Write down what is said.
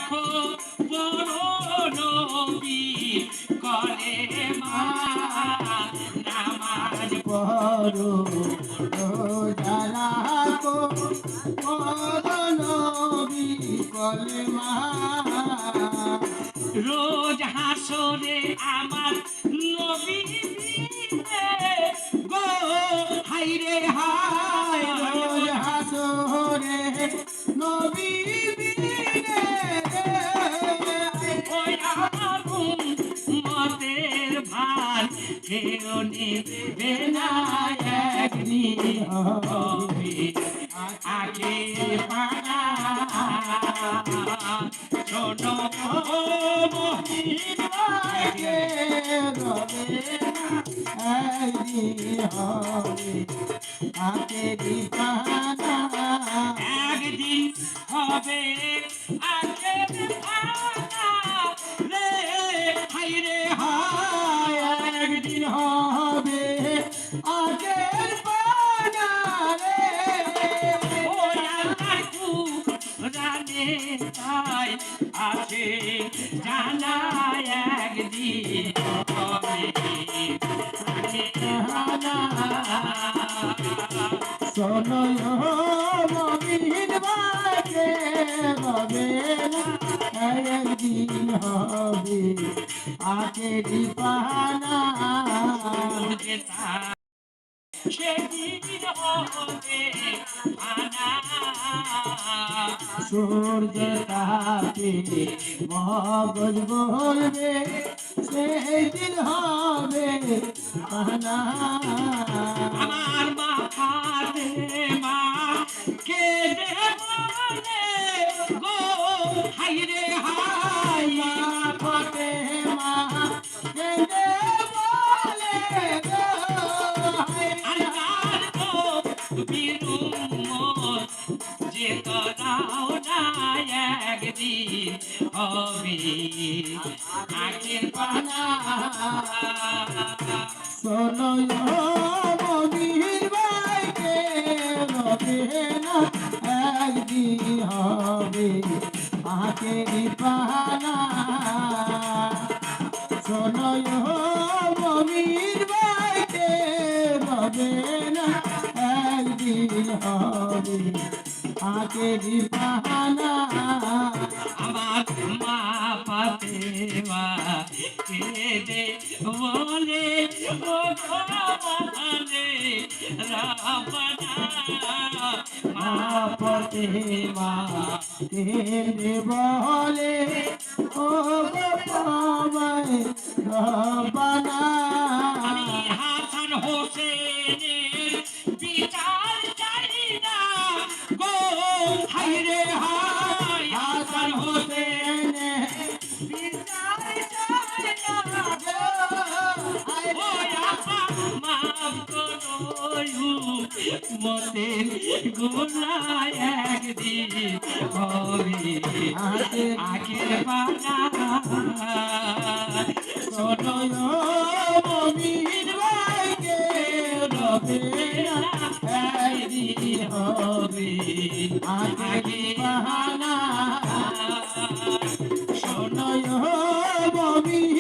দেখো বড় নবী করে মা নামাজ পড়ো রোজা রাখো পড়ো নবী কলেমা রোজ হাসরে আমার নবী দিবে গো হাইরে হায় রোজ হাসরে নবী বিনে ওই আমার উম্মতের ভার কেউ নিবে না একদিন হবে আগে পানা শোনো মহিন আগে রবে একদিন হবে আগে দিপানা একদিন হবে আগে পানা রে হাইরে হায় একদিন হবে আগের পানা রে ওই আল্লাহর কুরআনে তাই আছে জানা একদিন হবে আগে পানা শোনো মমিন বাজে রবে না একদিন হবে আগের পানা সেদিন হবে আনা সূর্য তাপে মগজ বলবে সেই দিন হবে পানা আমার মা ফাতেমা কেঁদে বলে গো হাইরে হাই মা ফাতেমা কেঁদে বলে গো আল্লাহর নবীর উম্মত যে তোরাও না একদিন হবে আখের পানা শোনো মমির ভাইকে রবে না একদিন হবে আগের পানা শোনো মমির ভাইকে রবে না একদিন হবে আগের পানা আমার মা ফাতেমা কেঁদে বলে ও ভগবানে রাব্বানা মা ফাতেমা কেঁদে বলে ও বাবায় রব্বানা আমি হাসান হোসেনের বিচার চাই না গো হাইরে হাই হাসান হোসেন বিচার চাই না গো ও আপা মাফ করো মতের গুনাহ একদিন হবে আগের পানা শোনো মমিন ভাইকে রবে না একদিন হবে আগের পানা শোনো মমিন